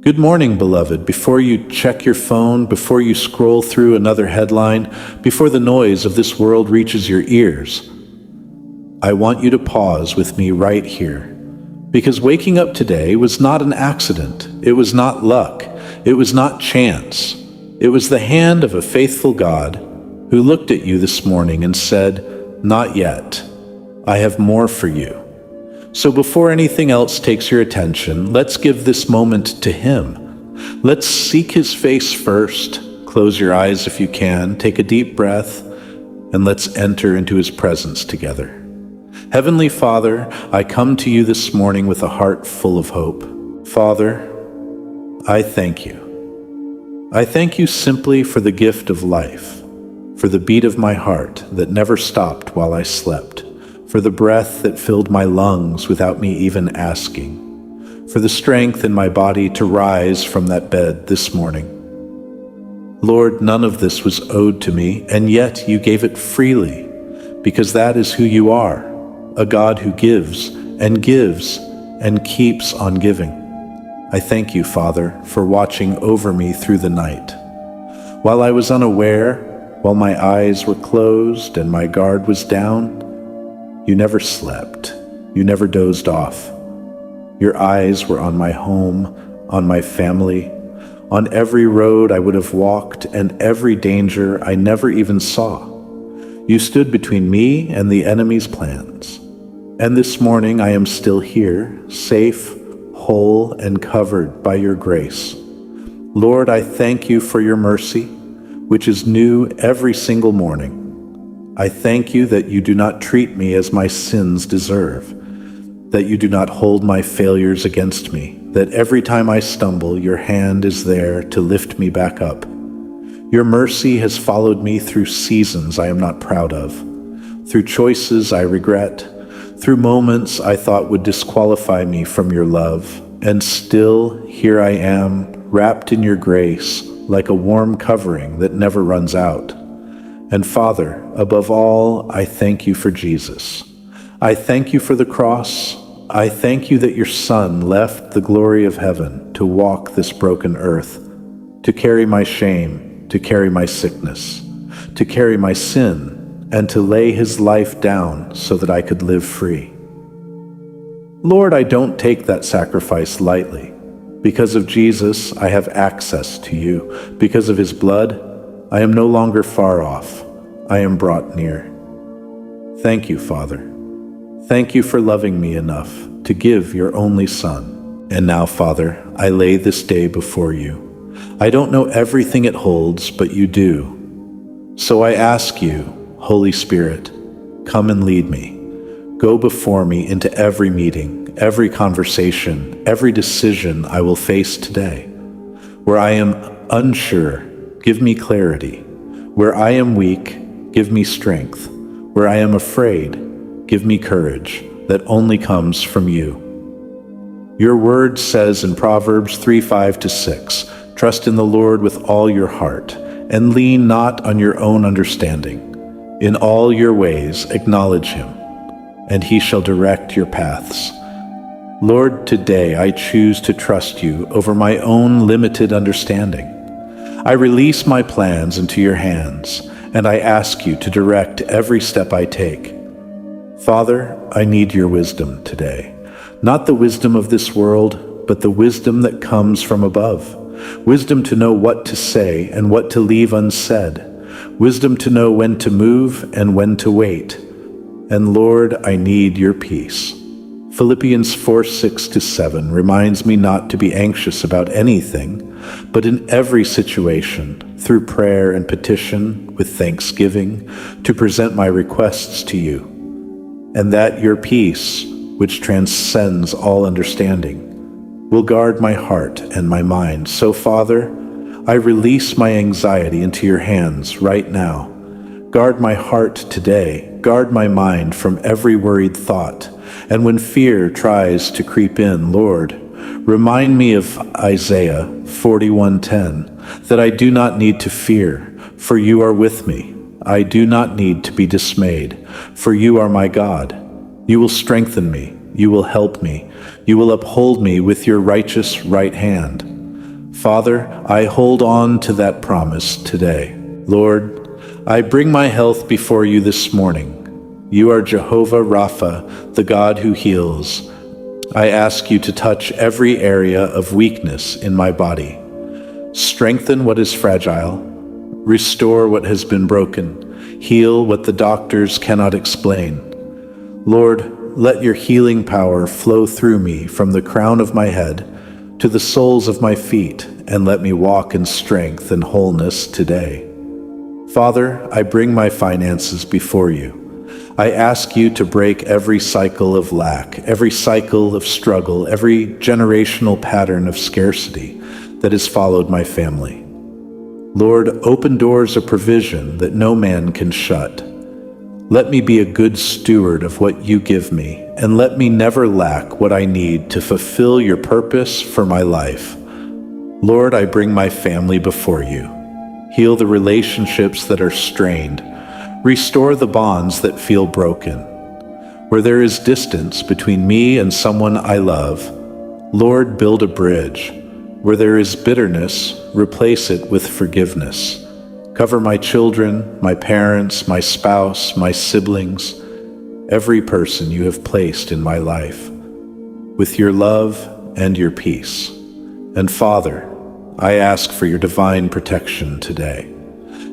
Good morning, beloved. Before you check your phone, before you scroll through another headline, before the noise of this world reaches your ears, I want you to pause with me right here. Because waking up today was not an accident. It was not luck. It was not chance. It was the hand of a faithful God who looked at you this morning and said, "Not yet. I have more for you." So before anything else takes your attention, let's give this moment to Him. Let's seek His face first. Close your eyes if you can, take a deep breath, and let's enter into His presence together. Heavenly Father, I come to you this morning with a heart full of hope. Father, I thank you. I thank you simply for the gift of life, for the beat of my heart that never stopped while I slept, for the breath that filled my lungs without me even asking, for the strength in my body to rise from that bed this morning. Lord, none of this was owed to me, and yet you gave it freely, because that is who you are, a God who gives and keeps on giving. I thank you, Father, for watching over me through the night. While I was unaware, while my eyes were closed and my guard was down, you never slept. You never dozed off. Your eyes were on my home, on my family, on every road I would have walked and every danger I never even saw. You stood between me and the enemy's plans. And this morning I am still here, safe, whole, and covered by your grace. Lord, I thank you for your mercy, which is new every single morning. I thank you that you do not treat me as my sins deserve, that you do not hold my failures against me, that every time I stumble, your hand is there to lift me back up. Your mercy has followed me through seasons I am not proud of, through choices I regret, through moments I thought would disqualify me from your love, and still here I am, wrapped in your grace, like a warm covering that never runs out. And Father, above all, I thank you for Jesus. I thank you for the cross. I thank you that your Son left the glory of heaven to walk this broken earth, to carry my shame, to carry my sickness, to carry my sin, and to lay his life down so that I could live free. Lord, I don't take that sacrifice lightly. Because of Jesus, I have access to you. Because of his blood, I am no longer far off. I am brought near. Thank you, Father. Thank you for loving me enough to give your only Son. And now, Father, I lay this day before you. I don't know everything it holds, but you do. So I ask you, Holy Spirit, come and lead me. Go before me into every meeting, every conversation, every decision I will face today. Where I am unsure, give me clarity. Where I am weak, give me strength. Where I am afraid, give me courage that only comes from you. Your word says in Proverbs 3:5-6, "Trust in the Lord with all your heart, and lean not on your own understanding. In all your ways acknowledge him, and he shall direct your paths." Lord, today I choose to trust you over my own limited understanding. I release my plans into your hands, and I ask you to direct every step I take. Father, I need your wisdom today. Not the wisdom of this world, but the wisdom that comes from above. Wisdom to know what to say and what to leave unsaid. Wisdom to know when to move and when to wait. And Lord, I need your peace. Philippians 4:6-7 reminds me not to be anxious about anything, but in every situation, through prayer and petition, with thanksgiving, to present my requests to you. And that your peace, which transcends all understanding, will guard my heart and my mind. So, Father, I release my anxiety into your hands right now. Guard my heart today. Guard my mind from every worried thought. And when fear tries to creep in, Lord, remind me of Isaiah 41:10, that I do not need to fear, for you are with me. I do not need to be dismayed, for you are my God. You will strengthen me. You will help me. You will uphold me with your righteous right hand. Father, I hold on to that promise today. Lord, I bring my health before you this morning. You are Jehovah Rapha, the God who heals. I ask you to touch every area of weakness in my body. Strengthen what is fragile. Restore what has been broken. Heal what the doctors cannot explain. Lord, let your healing power flow through me from the crown of my head to the soles of my feet, and let me walk in strength and wholeness today. Father, I bring my finances before you. I ask you to break every cycle of lack, every cycle of struggle, every generational pattern of scarcity that has followed my family. Lord, open doors of provision that no man can shut. Let me be a good steward of what you give me, and let me never lack what I need to fulfill your purpose for my life. Lord, I bring my family before you. Heal the relationships that are strained. Restore the bonds that feel broken. Where there is distance between me and someone I love, Lord, build a bridge. Where there is bitterness, replace it with forgiveness. Cover my children, my parents, my spouse, my siblings, every person you have placed in my life, with your love and your peace. And Father, I ask for your divine protection today.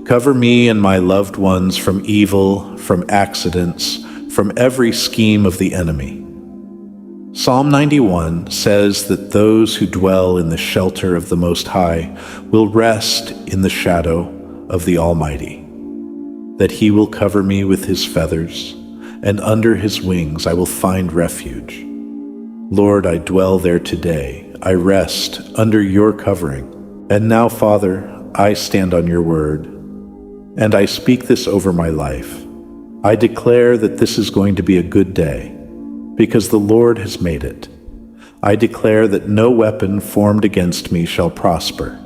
Cover me and my loved ones from evil, from accidents, from every scheme of the enemy. Psalm 91 says that those who dwell in the shelter of the Most High will rest in the shadow of the Almighty, that he will cover me with his feathers, and under his wings I will find refuge. Lord, I dwell there today. I rest under your covering. And now, Father, I stand on your word, and I speak this over my life. I declare that this is going to be a good day, because the Lord has made it. I declare that no weapon formed against me shall prosper.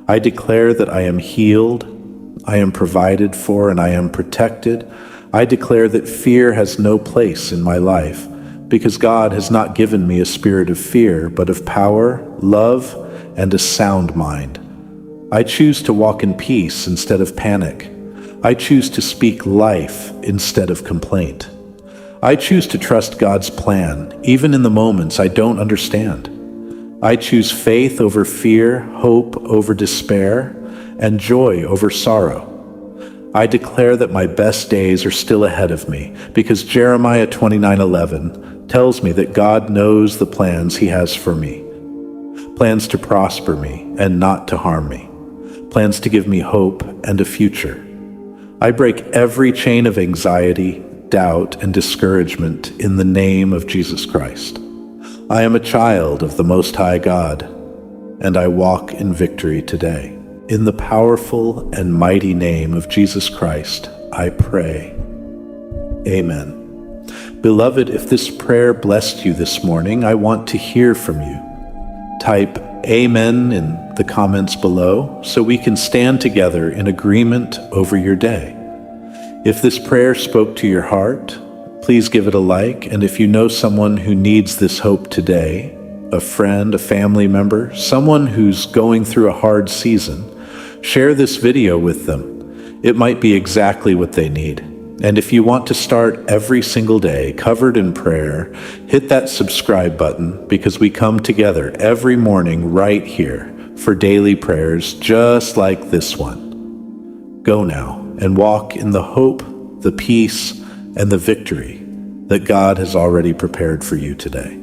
I declare that I am healed, I am provided for, and I am protected. I declare that fear has no place in my life, because God has not given me a spirit of fear, but of power, love, and a sound mind. I choose to walk in peace instead of panic. I choose to speak life instead of complaint. I choose to trust God's plan, even in the moments I don't understand. I choose faith over fear, hope over despair, and joy over sorrow. I declare that my best days are still ahead of me, because Jeremiah 29:11 tells me that God knows the plans he has for me. Plans to prosper me and not to harm me. Plans to give me hope and a future. I break every chain of anxiety, doubt, and discouragement in the name of Jesus Christ. I am a child of the Most High God, and I walk in victory today. In the powerful and mighty name of Jesus Christ, I pray. Amen. Beloved, if this prayer blessed you this morning, I want to hear from you. Type Amen in the comments below so we can stand together in agreement over your day. If this prayer spoke to your heart, please give it a like, and if you know someone who needs this hope today, a friend, a family member, someone who's going through a hard season, share this video with them. It might be exactly what they need. And if you want to start every single day covered in prayer, hit that subscribe button, because we come together every morning right here for daily prayers just like this one. Go now and walk in the hope, the peace, and the victory that God has already prepared for you today.